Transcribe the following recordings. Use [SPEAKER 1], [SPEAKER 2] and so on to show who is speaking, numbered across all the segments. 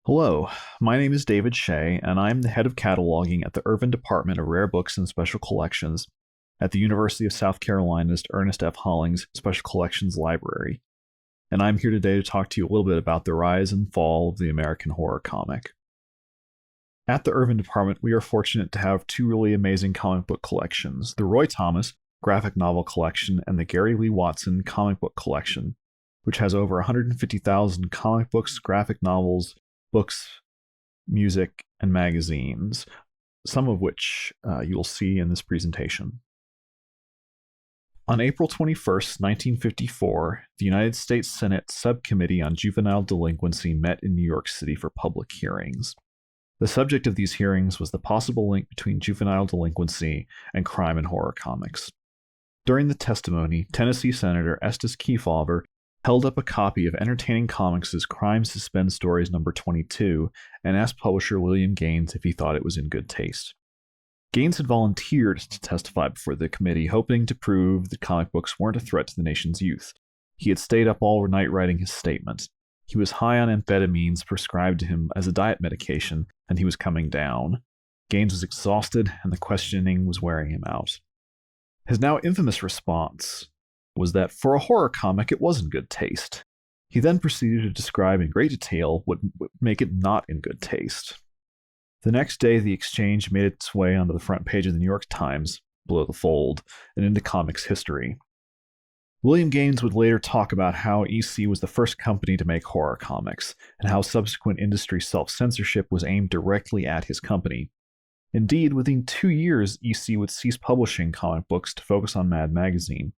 [SPEAKER 1] Hello, my name is David Shay, and I'm the head of cataloging at the Irvin Department of Rare Books and Special Collections at the University of South Carolina's Ernest F. Hollings Special Collections Library. And I'm here today to talk to you a little bit about the rise and fall of the American horror comic. At the Irvin Department, we are fortunate to have two really amazing comic book collections, the Roy Thomas graphic novel collection and the Gary Lee Watson comic book collection, which has over 150,000 comic books, graphic novels, books, music, and magazines, some of which you'll see in this presentation. On April 21st, 1954, the United States Senate Subcommittee on Juvenile Delinquency met in New York City for public hearings. The subject of these hearings was the possible link between juvenile delinquency and crime and horror comics. During the testimony, Tennessee Senator Estes Kefauver held up a copy of Entertaining Comics' Crime Suspense Stories number 22 and asked publisher William Gaines if he thought it was in good taste. Gaines had volunteered to testify before the committee, hoping to prove that comic books weren't a threat to the nation's youth. He had stayed up all night writing his statement. He was high on amphetamines prescribed to him as a diet medication, and he was coming down. Gaines was exhausted, and the questioning was wearing him out. His now infamous response was that for a horror comic, it was in good taste. He then proceeded to describe in great detail what would make it not in good taste. The next day, the exchange made its way onto the front page of the New York Times, below the fold, and into comics history. William Gaines would later talk about how EC was the first company to make horror comics, and how subsequent industry self-censorship was aimed directly at his company. Indeed, within 2 years, EC would cease publishing comic books to focus on Mad Magazine.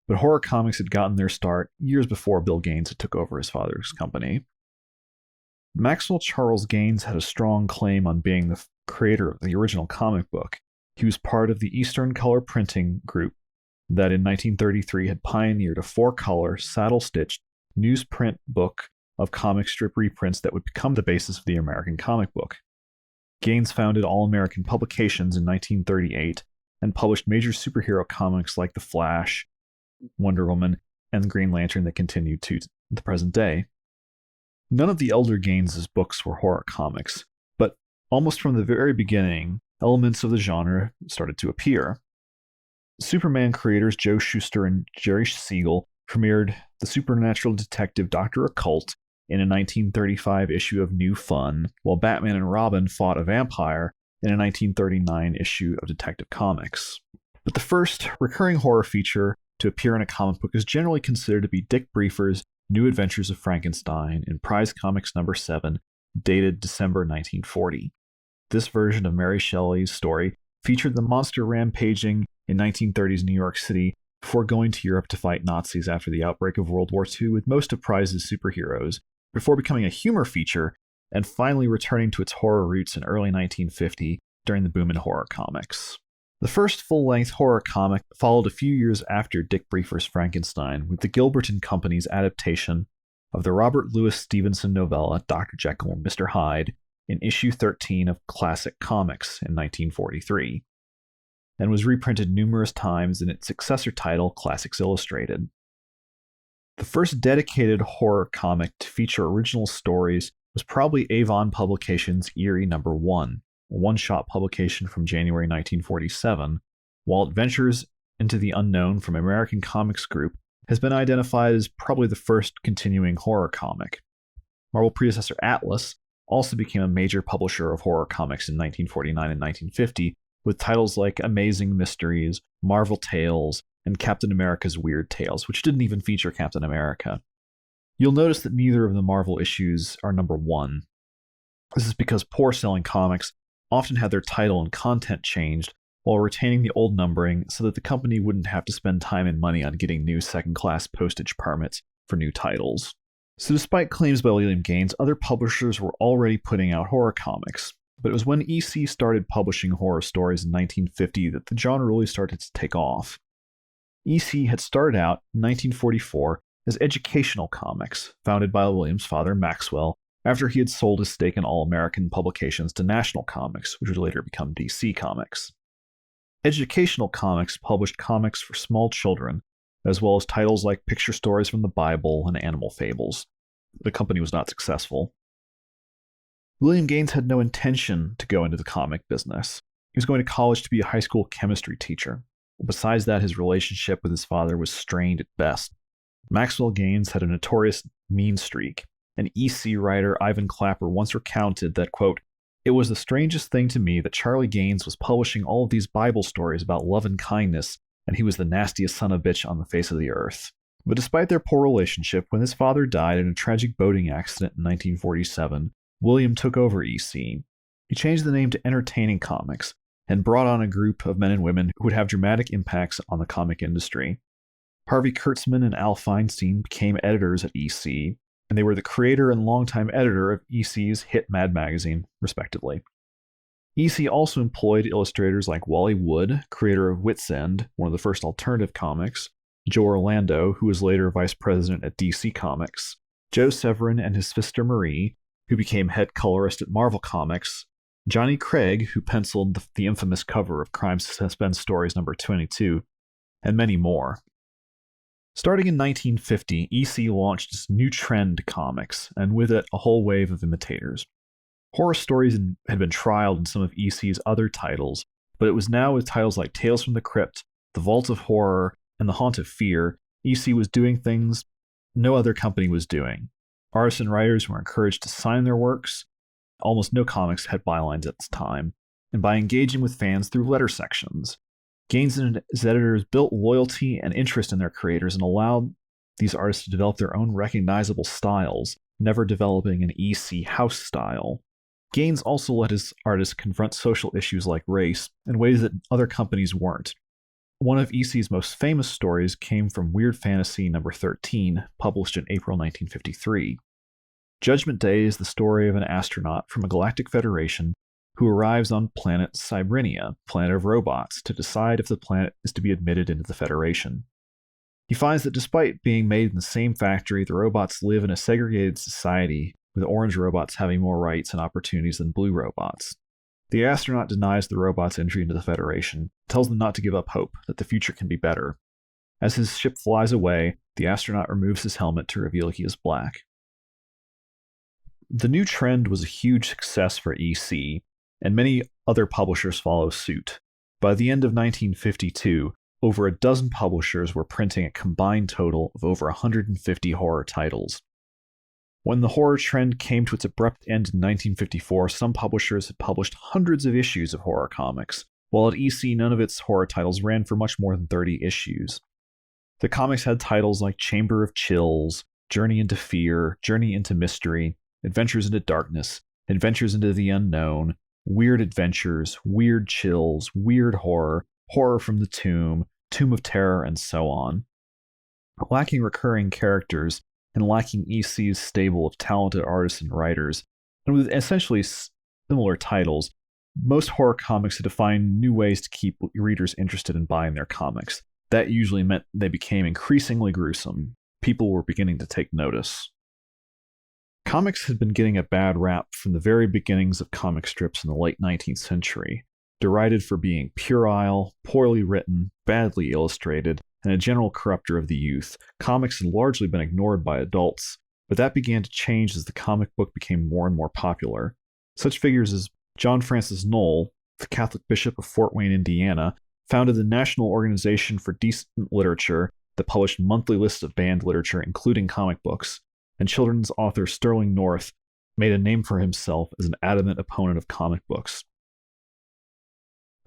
[SPEAKER 1] But horror comics had gotten their start years before Bill Gaines had took over his father's company. Maxwell Charles Gaines had a strong claim on being the creator of the original comic book. He was part of the Eastern Color Printing Group that in 1933 had pioneered a 4-color, saddle-stitched newsprint book of comic strip reprints that would become the basis of the American comic book. Gaines founded All American Publications in 1938 and published major superhero comics like The Flash, Wonder Woman, and the Green Lantern that continued to the present day. None of the elder Gaines' books were horror comics, but almost from the very beginning, elements of the genre started to appear. Superman creators Joe Shuster and Jerry Siegel premiered the supernatural detective Dr. Occult in a 1935 issue of New Fun, while Batman and Robin fought a vampire in a 1939 issue of Detective Comics. But the first recurring horror feature to appear in a comic book is generally considered to be Dick Briefer's New Adventures of Frankenstein in Prize Comics number 7, dated December 1940. This version of Mary Shelley's story featured the monster rampaging in 1930s New York City before going to Europe to fight Nazis after the outbreak of World War II with most of Prize's superheroes, before becoming a humor feature and finally returning to its horror roots in early 1950 during the boom in horror comics. The first full-length horror comic followed a few years after Dick Briefer's Frankenstein with the Gilbert and Company's adaptation of the Robert Louis Stevenson novella Dr. Jekyll and Mr. Hyde in issue 13 of Classic Comics in 1943, and was reprinted numerous times in its successor title, Classics Illustrated. The first dedicated horror comic to feature original stories was probably Avon Publications' Eerie No. 1, a one-shot publication from January 1947, while Adventures into the Unknown from American Comics Group has been identified as probably the first continuing horror comic. Marvel predecessor Atlas also became a major publisher of horror comics in 1949 and 1950, with titles like Amazing Mysteries, Marvel Tales, and Captain America's Weird Tales, which didn't even feature Captain America. You'll notice that neither of the Marvel issues are number 1. This is because poor-selling comics often had their title and content changed while retaining the old numbering so that the company wouldn't have to spend time and money on getting new second-class postage permits for new titles. So despite claims by William Gaines, other publishers were already putting out horror comics. But it was when EC started publishing horror stories in 1950 that the genre really started to take off. EC had started out in 1944 as educational comics, founded by William's father, Maxwell, after he had sold his stake in All American Publications to National Comics, which would later become DC Comics. Educational Comics published comics for small children, as well as titles like picture stories from the Bible and animal fables. The company was not successful. William Gaines had no intention to go into the comic business. He was going to college to be a high school chemistry teacher. Besides that, his relationship with his father was strained at best. Maxwell Gaines had a notorious mean streak. An EC writer, Ivan Clapper, once recounted that, quote, "It was the strangest thing to me that Charlie Gaines was publishing all of these Bible stories about love and kindness, and he was the nastiest son of a bitch on the face of the earth." But despite their poor relationship, when his father died in a tragic boating accident in 1947, William took over EC. He changed the name to Entertaining Comics and brought on a group of men and women who would have dramatic impacts on the comic industry. Harvey Kurtzman and Al Feinstein became editors at EC, and they were the creator and longtime editor of EC's hit Mad magazine, respectively. EC also employed illustrators like Wally Wood, creator of Wit's End, one of the first alternative comics, Joe Orlando, who was later vice president at DC Comics, Joe Severin and his sister Marie, who became head colorist at Marvel Comics, Johnny Craig, who penciled the infamous cover of Crime Suspense Stories number 22, and many more. Starting in 1950, EC launched its new trend to comics, and with it, a whole wave of imitators. Horror stories had been trialed in some of EC's other titles, but it was now with titles like Tales from the Crypt, The Vault of Horror, and The Haunt of Fear, EC was doing things no other company was doing. Artists and writers were encouraged to sign their works. Almost no comics had bylines at this time, and by engaging with fans through letter sections, Gaines and his editors built loyalty and interest in their creators and allowed these artists to develop their own recognizable styles, never developing an EC house style. Gaines also let his artists confront social issues like race in ways that other companies weren't. One of EC's most famous stories came from Weird Fantasy number 13, published in April 1953. Judgment Day is the story of an astronaut from a galactic federation who arrives on planet Cybrenia, planet of robots, to decide if the planet is to be admitted into the Federation. He finds that despite being made in the same factory, the robots live in a segregated society, with orange robots having more rights and opportunities than blue robots. The astronaut denies the robots entry into the Federation, tells them not to give up hope, that the future can be better. As his ship flies away, the astronaut removes his helmet to reveal he is black. The new trend was a huge success for EC, and many other publishers follow suit. By the end of 1952, over a dozen publishers were printing a combined total of over 150 horror titles. When the horror trend came to its abrupt end in 1954, some publishers had published hundreds of issues of horror comics, while at EC none of its horror titles ran for much more than 30 issues. The comics had titles like Chamber of Chills, Journey into Fear, Journey into Mystery, Adventures into Darkness, Adventures into the Unknown, Weird Adventures, Weird Chills, Weird Horror, Horror from the Tomb, Tomb of Terror, and so on. Lacking recurring characters, and lacking EC's stable of talented artists and writers, and with essentially similar titles, most horror comics had to find new ways to keep readers interested in buying their comics. That usually meant they became increasingly gruesome. People were beginning to take notice. Comics had been getting a bad rap from the very beginnings of comic strips in the late 19th century, derided for being puerile, poorly written, badly illustrated, and a general corrupter of the youth. Comics had largely been ignored by adults, but that began to change as the comic book became more and more popular. Such figures as John Francis Knoll, the Catholic Bishop of Fort Wayne, Indiana, founded the National Organization for Decent Literature that published monthly lists of banned literature, including comic books, and children's author Sterling North made a name for himself as an adamant opponent of comic books.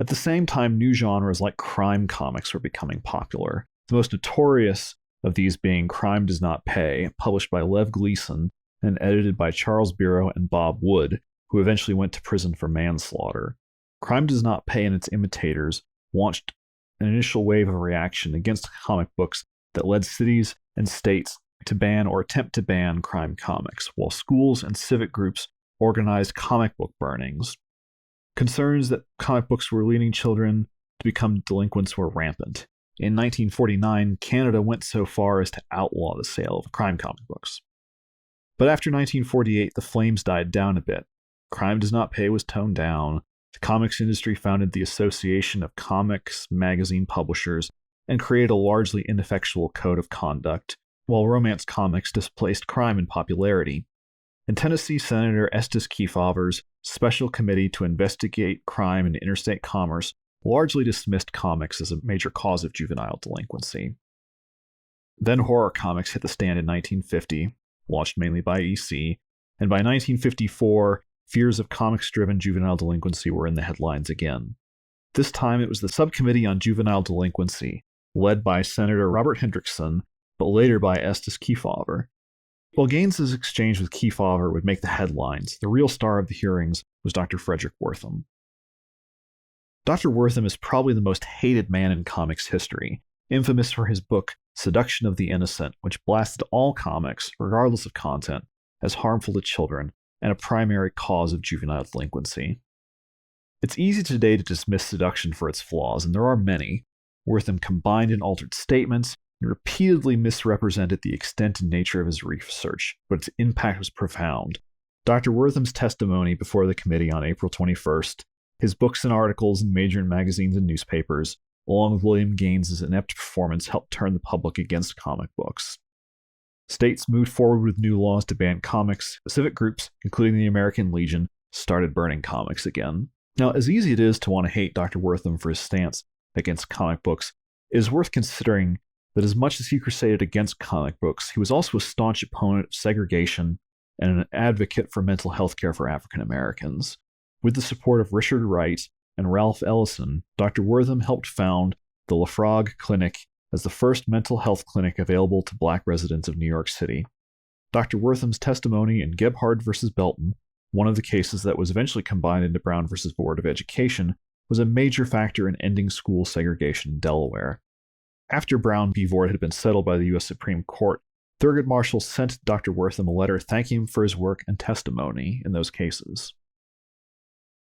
[SPEAKER 1] At the same time, new genres like crime comics were becoming popular, the most notorious of these being Crime Does Not Pay, published by Lev Gleason and edited by Charles Bureau and Bob Wood, who eventually went to prison for manslaughter. Crime Does Not Pay and its imitators launched an initial wave of reaction against comic books that led cities and states to ban or attempt to ban crime comics, while schools and civic groups organized comic book burnings. Concerns that comic books were leading children to become delinquents were rampant. In 1949, Canada went so far as to outlaw the sale of crime comic books. But after 1948, the flames died down a bit. Crime Does Not Pay was toned down. The comics industry founded the Association of Comics Magazine Publishers and created a largely ineffectual code of conduct, while romance comics displaced crime in popularity. and Tennessee Senator Estes Kefauver's Special Committee to Investigate Crime in Interstate Commerce largely dismissed comics as a major cause of juvenile delinquency. Then horror comics hit the stand in 1950, launched mainly by EC, and by 1954, fears of comics-driven juvenile delinquency were in the headlines again. This time it was the Subcommittee on Juvenile Delinquency, led by Senator Robert Hendrickson, but later by Estes Kefauver. While Gaines's exchange with Kefauver would make the headlines, the real star of the hearings was Dr. Frederic Wertham. Dr. Wertham is probably the most hated man in comics history, infamous for his book Seduction of the Innocent, which blasted all comics, regardless of content, as harmful to children and a primary cause of juvenile delinquency. It's easy today to dismiss seduction for its flaws, and there are many. Wertham combined and altered statements and repeatedly misrepresented the extent and nature of his research, but its impact was profound. Dr. Wertham's testimony before the committee on April 21st, his books and articles in major magazines and newspapers, along with William Gaines's inept performance, helped turn the public against comic books. States moved forward with new laws to ban comics. Civic groups, including the American Legion, started burning comics again. Now, as easy it is to want to hate Dr. Wertham for his stance against comic books, it is worth considering that as much as he crusaded against comic books, he was also a staunch opponent of segregation and an advocate for mental health care for African Americans. With the support of Richard Wright and Ralph Ellison, Dr. Wertham helped found the LaFrog Clinic as the first mental health clinic available to Black residents of New York City. Dr. Wertham's testimony in Gebhard v. Belton, one of the cases that was eventually combined into Brown v. Board of Education, was a major factor in ending school segregation in Delaware. After Brown v. Board had been settled by the U.S. Supreme Court, Thurgood Marshall sent Dr. Wertham a letter thanking him for his work and testimony in those cases.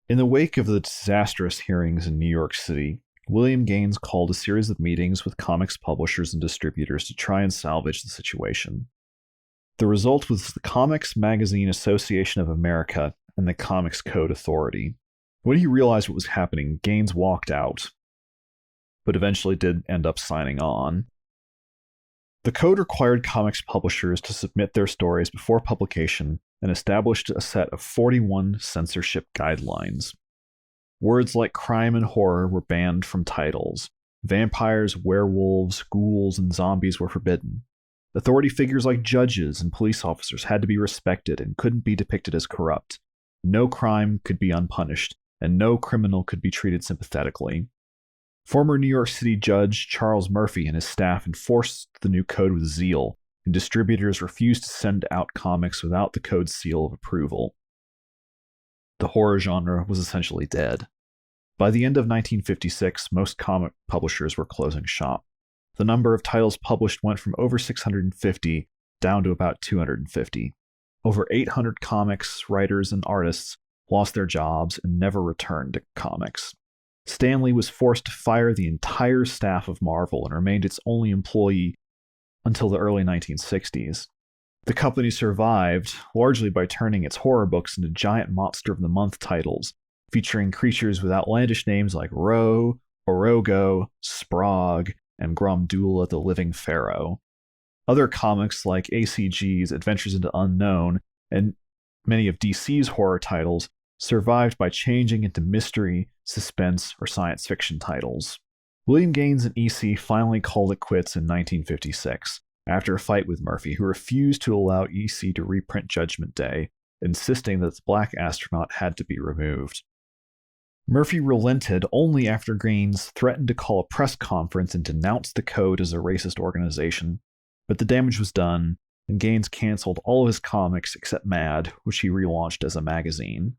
[SPEAKER 1] In the wake of the disastrous hearings in New York City, William Gaines called a series of meetings with comics publishers and distributors to try and salvage the situation. The result was the Comics Magazine Association of America and the Comics Code Authority. When he realized what was happening, Gaines walked out, but eventually did end up signing on. The code required comics publishers to submit their stories before publication and established a set of 41 censorship guidelines. Words like crime and horror were banned from titles. Vampires, werewolves, ghouls, and zombies were forbidden. Authority figures like judges and police officers had to be respected and couldn't be depicted as corrupt. No crime could be unpunished, and no criminal could be treated sympathetically. Former New York City Judge Charles Murphy and his staff enforced the new code with zeal, and distributors refused to send out comics without the code's seal of approval. The horror genre was essentially dead. By the end of 1956, most comic publishers were closing shop. The number of titles published went from over 650 down to about 250. Over 800 comics, writers, and artists lost their jobs and never returned to comics. Stan Lee was forced to fire the entire staff of Marvel and remained its only employee until the early 1960s. The company survived largely by turning its horror books into giant Monster of the Month titles, featuring creatures with outlandish names like Ro, Orogo, Sprog, and Gromdula the Living Pharaoh. Other comics like ACG's Adventures into Unknown and many of DC's horror titles survived by changing into mystery, suspense, or science fiction titles. William Gaines and EC finally called it quits in 1956, after a fight with Murphy, who refused to allow EC to reprint Judgment Day, insisting that the Black Astronaut had to be removed. Murphy relented only after Gaines threatened to call a press conference and denounce the code as a racist organization, but the damage was done, and Gaines canceled all of his comics except Mad, which he relaunched as a magazine.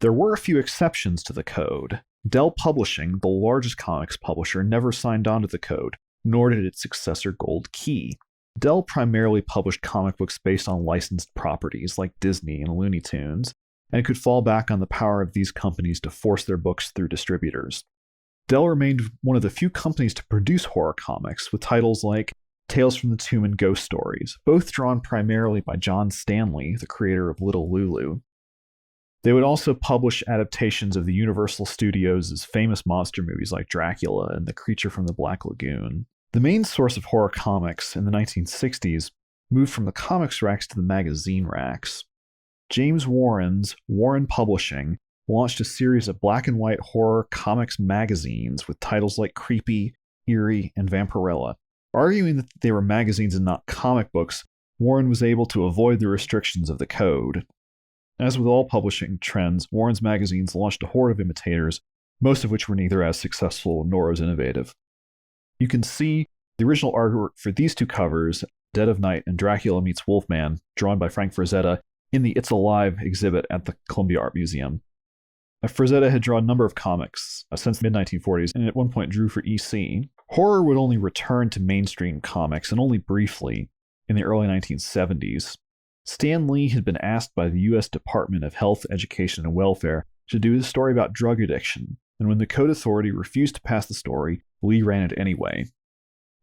[SPEAKER 1] There were a few exceptions to the code. Dell Publishing, the largest comics publisher, never signed on to the code, nor did its successor Gold Key. Dell primarily published comic books based on licensed properties like Disney and Looney Tunes, and could fall back on the power of these companies to force their books through distributors. Dell remained one of the few companies to produce horror comics, with titles like Tales from the Tomb and Ghost Stories, both drawn primarily by John Stanley, the creator of Little Lulu. They would also publish adaptations of the Universal Studios' famous monster movies like Dracula and The Creature from the Black Lagoon. The main source of horror comics in the 1960s moved from the comics racks to the magazine racks. James Warren's Warren Publishing launched a series of black and white horror comics magazines with titles like Creepy, Eerie, and Vampirella. Arguing that they were magazines and not comic books, Warren was able to avoid the restrictions of the code. As with all publishing trends, Warren's magazines launched a horde of imitators, most of which were neither as successful nor as innovative. You can see the original artwork for these two covers, Dead of Night and Dracula Meets Wolfman, drawn by Frank Frazetta, in the It's Alive exhibit at the Columbia Art Museum. Frazetta had drawn a number of comics since the mid-1940s, and at one point drew for EC. Horror would only return to mainstream comics, and only briefly, in the early 1970s. Stan Lee had been asked by the U.S. Department of Health, Education, and Welfare to do a story about drug addiction, and when the Code Authority refused to pass the story, Lee ran it anyway.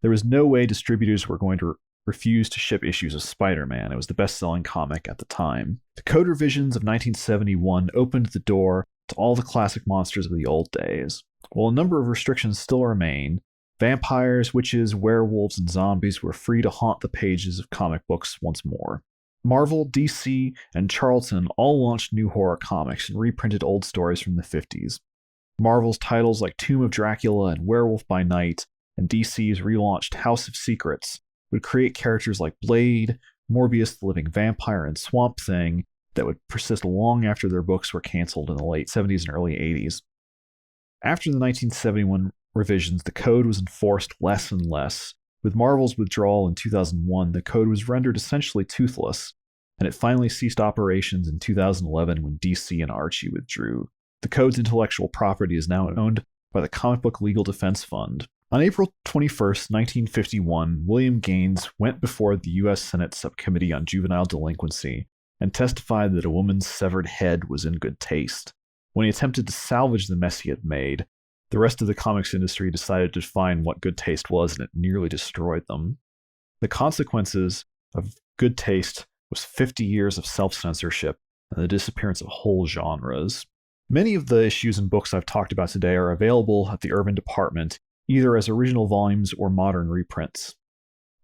[SPEAKER 1] There was no way distributors were going to refuse to ship issues of Spider-Man. It was the best-selling comic at the time. The Code revisions of 1971 opened the door to all the classic monsters of the old days. While a number of restrictions still remain, vampires, witches, werewolves, and zombies were free to haunt the pages of comic books once more. Marvel, DC, and Charlton all launched new horror comics and reprinted old stories from the 50s. Marvel's titles like Tomb of Dracula and Werewolf by Night, and DC's relaunched House of Secrets would create characters like Blade, Morbius the Living Vampire, and Swamp Thing that would persist long after their books were canceled in the late 70s and early 80s. After the 1971 revisions, the code was enforced less and less. With Marvel's withdrawal in 2001, the code was rendered essentially toothless, and it finally ceased operations in 2011 when DC and Archie withdrew. The code's intellectual property is now owned by the Comic Book Legal Defense Fund. On April 21, 1951, William Gaines went before the U.S. Senate Subcommittee on Juvenile Delinquency and testified that a woman's severed head was in good taste. When he attempted to salvage the mess he had made, the rest of the comics industry decided to define what good taste was, and it nearly destroyed them. The consequences of good taste was 50 years of self-censorship and the disappearance of whole genres. Many of the issues and books I've talked about today are available at the Urban Department, either as original volumes or modern reprints.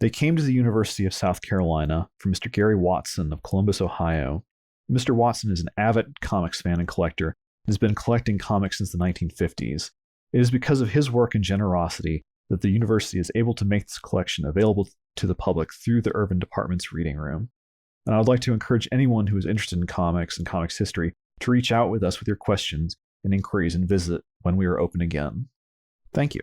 [SPEAKER 1] They came to the University of South Carolina from Mr. Gary Watson of Columbus, Ohio. Mr. Watson is an avid comics fan and collector and has been collecting comics since the 1950s. It is because of his work and generosity that the university is able to make this collection available to the public through the Urban Department's reading room. And I would like to encourage anyone who is interested in comics and comics history to reach out with us with your questions and inquiries and visit when we are open again. Thank you.